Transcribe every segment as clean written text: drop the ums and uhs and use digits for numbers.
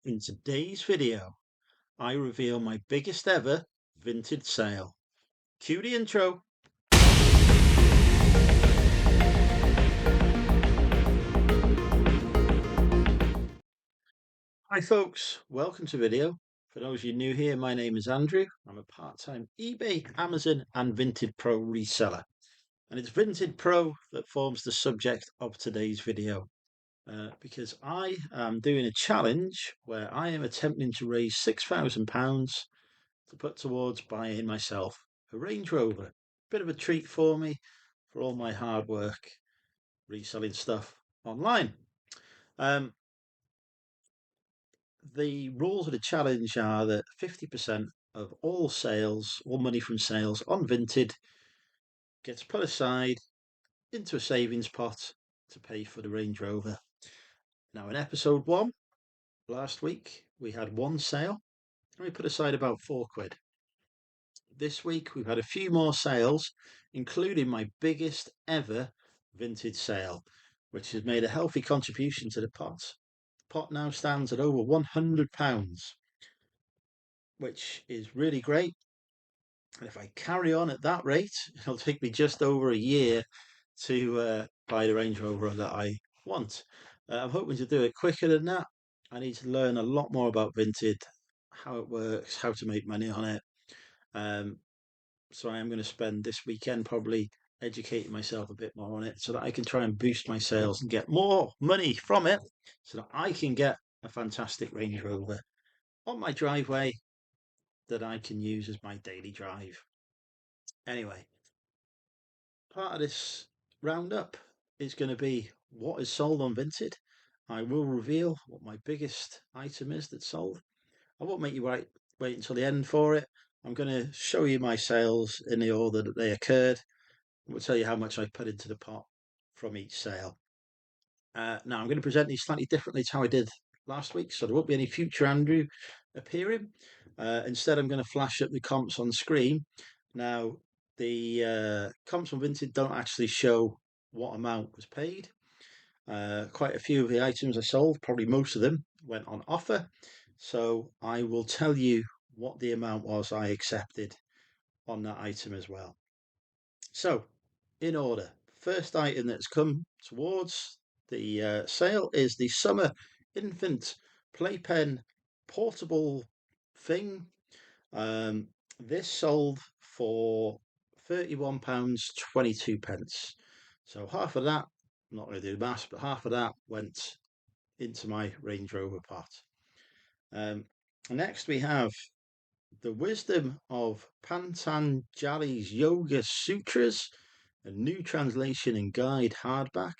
In today's video, I reveal my biggest ever Vinted sale. Cue the intro. Hi folks, welcome to the video. For those of you new here, my name is Andrew. I'm a part-time eBay, Amazon and Vinted Pro reseller. And it's Vinted Pro that forms the subject of today's video. Because I am doing a challenge where I am attempting to raise £6,000 to put towards buying myself a Range Rover. Bit of a treat for me for all my hard work reselling stuff online. The rules of the challenge are that 50% of all sales, all money from sales on Vinted gets put aside into a savings pot to pay for the Range Rover. Now in episode 1 last week we had one sale and we put aside about £4. This week we've had a few more sales, including my biggest ever Vinted sale, which has made a healthy contribution to the pot. The pot now stands at over £100, which is really great. And if I carry on at that rate, it'll take me just over a year to buy the Range Rover that I want. I'm hoping to do it quicker than that. I need to learn a lot more about Vinted, how it works, how to make money on it. So I am going to spend this weekend probably educating myself a bit more on it so that I can try and boost my sales and get more money from it so that I can get a fantastic Range Rover on my driveway that I can use as my daily drive. Anyway, part of this roundup is going to be what is sold on Vinted. I will reveal what my biggest item is that's sold. I won't make you wait until the end for it. I'm going to show you my sales in the order that they occurred. We'll tell you how much I put into the pot from each sale. Now I'm going to present these slightly differently to how I did last week, so there won't be any future Andrew appearing. Instead, I'm going to flash up the comps on screen. Now, the comps on Vinted don't actually show what amount was paid. Quite a few of the items I sold, probably most of them, went on offer. So I will tell you what the amount was I accepted on that item as well. So, in order, first item that's come towards the sale is the summer infant playpen portable thing. This sold for £31.22. So half of that, I'm not going to do the maths, but half of that went into my Range Rover pot. Next we have The Wisdom of Patanjali's Yoga Sutras, a new translation and guide hardback.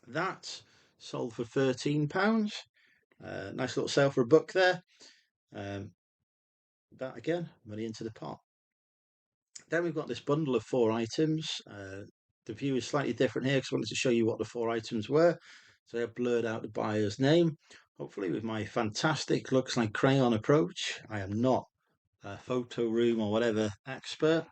That sold for £13. Nice little sale for a book there. That again, money into the pot. Then we've got this bundle of 4 items. The view is slightly different here because I wanted to show you what the 4 items were. So I have blurred out the buyer's name. Hopefully with my fantastic looks like crayon approach. I am not a photo room or whatever expert.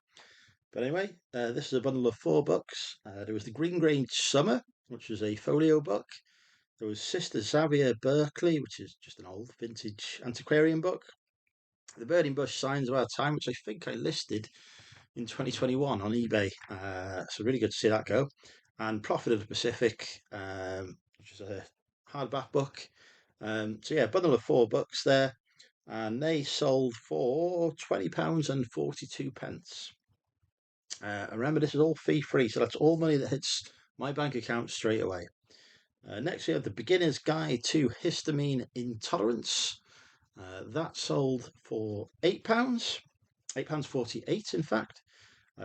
But anyway, this is a bundle of 4 books. There was the Green Grange Summer, which was a folio book. There was Sister Xavier Berkeley, which is just an old vintage antiquarian book. The Burning Bush Signs of Our Time, which I think I listed in 2021 on eBay. So really good to see that go. And Prophet of the Pacific, which is a hardback book. So yeah, a bundle of 4 books there. And they sold for £20.42. Remember, this is all fee free, so that's all money that hits my bank account straight away. Next, we have The Beginner's Guide to Histamine Intolerance. That sold for £8, £8.48 in fact.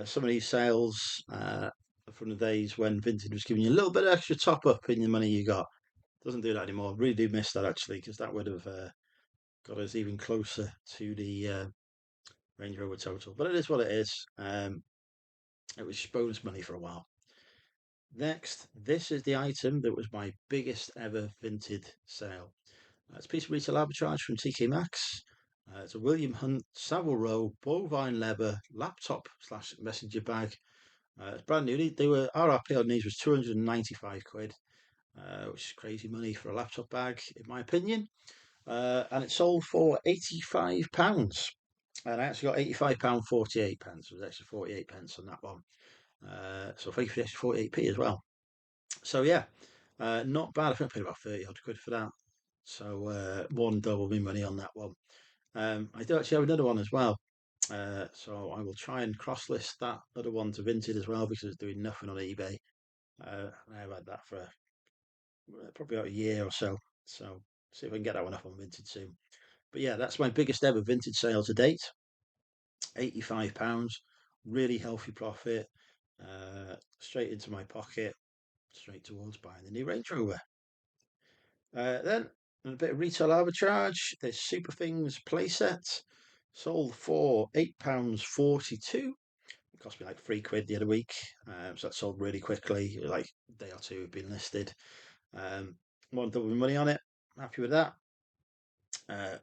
Some of these sales from the days when Vinted was giving you a little bit of extra top up in the money you got. Doesn't do that anymore. Really do miss that actually, because that would have got us even closer to the Range Rover total. But it is what it is. It was bonus money for a while. Next, this is the item that was my biggest ever Vinted sale. It's a piece of retail arbitrage from TK Maxx. It's a William Hunt Savile Row bovine leather laptop / messenger bag. It's brand new. They were RRP on these was £295, which is crazy money for a laptop bag, in my opinion. and it sold for £85. And I actually got £85.48. It was actually 48 pence on that one. So 48p as well. So yeah, not bad. I think I paid about 30 odd quid for that. So more than double my money on that one. I do actually have another one as well. So I will try and cross list that other one to Vinted as well because it's doing nothing on eBay. I've had that for probably about a year or so. So see if I can get that one up on Vinted soon. But yeah, that's my biggest ever Vinted sale to date. £85, really healthy profit. Straight into my pocket, straight towards buying the new Range Rover. Then a bit of retail arbitrage. There's Super Things playset, sold for £8.42. It cost me like £3 the other week, so that sold really quickly. Like a day or two have been listed. More than double my money on it. Happy with that.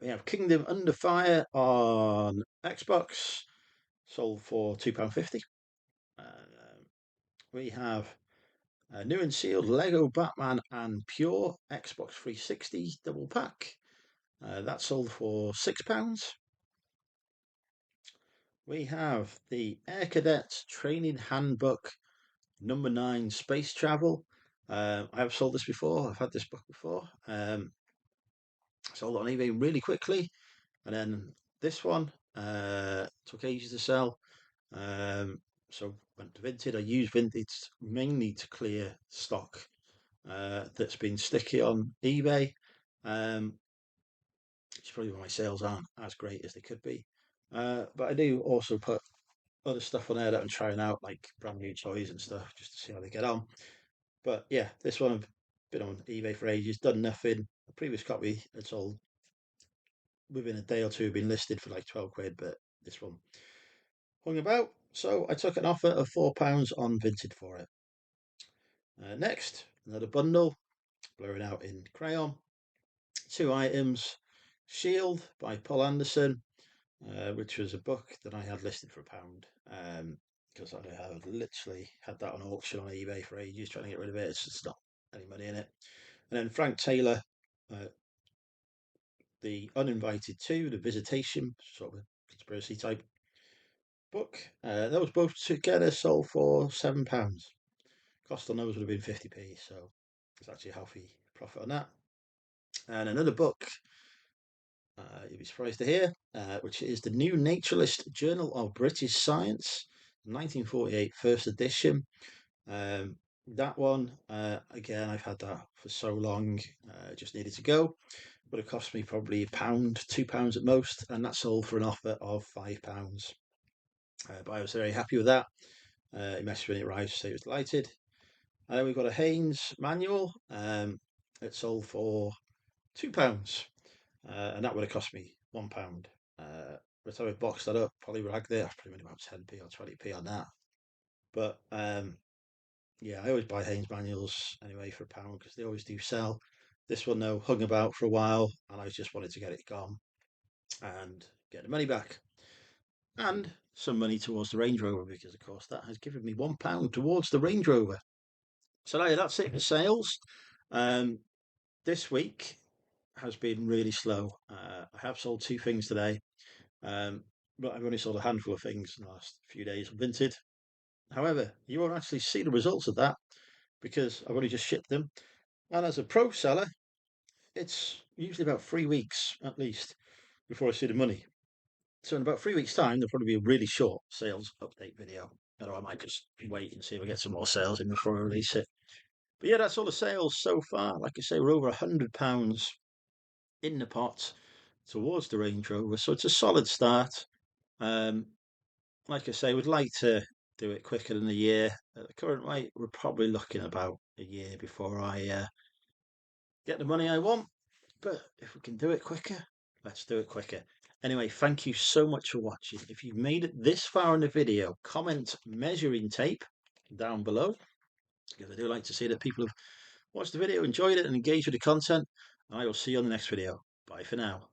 We have Kingdom Under Fire on Xbox, sold for £2.50. We have a new and sealed Lego Batman and Pure Xbox 360 double pack. That sold for £6. We have the Air Cadet Training Handbook number 9 Space Travel. I have sold this before. I've had this book before. Sold it on eBay really quickly. And then this one took ages to sell. So went to Vinted. I use Vinted mainly to clear stock that's been sticky on eBay. It's probably why my sales aren't as great as they could be. But I do also put other stuff on there that I'm trying out, like brand new toys and stuff, just to see how they get on. But yeah, this one I've been on eBay for ages, done nothing. The previous copy had sold within a day or two, been listed for like 12 quid, but this one hung about. So I took an offer of £4 on Vinted for it. Next, another bundle, blurring out in crayon. 2 items. Shield by Paul Anderson, which was a book that I had listed for £1. Because I had literally had that on auction on eBay for ages, trying to get rid of it. It's just not any money in it. And then Frank Taylor, The Uninvited 2, The Visitation, sort of a conspiracy type book. Those both together sold for £7. Cost on those would have been 50p, so it's actually a healthy profit on that. And another book, you'll be surprised to hear, which is the New Naturalist Journal of British Science, 1948, first edition. That one, again, I've had that for so long, just needed to go. Would have cost me probably £1, £2 at most, and that sold for an offer of £5. But I was very happy with that. He messaged when it arrived, so he was delighted. And then we've got a Haynes manual. It sold for £2, and that would have cost me £1. By the time I boxed that up, probably ragged it. I probably made about 10p or 20p on that. But yeah, I always buy Haynes manuals anyway for £1 because they always do sell. This one though hung about for a while, and I just wanted to get it gone and get the money back, and some money towards the Range Rover because, of course, that has given me £1 towards the Range Rover. So now that's it for sales. This week has been really slow. I have sold 2 things today, but I've only sold a handful of things in the last few days on Vinted. However, you won't actually see the results of that because I've only just shipped them. And as a pro seller, it's usually about 3 weeks at least before I see the money. So in about 3 weeks' time, there'll probably be a really short sales update video. Or I might just wait and see if I get some more sales in before I release it. But yeah, that's all the sales so far. Like I say, we're over £100 in the pot towards the Range Rover, so it's a solid start. Like I say, we'd like to do it quicker than a year. At the current rate, we're probably looking about a year before I get the money I want. But if we can do it quicker, let's do it quicker. Anyway, thank you so much for watching. If you've made it this far in the video, comment measuring tape down below, because I do like to see that people have watched the video, enjoyed it, and engaged with the content. And I will see you on the next video. Bye for now.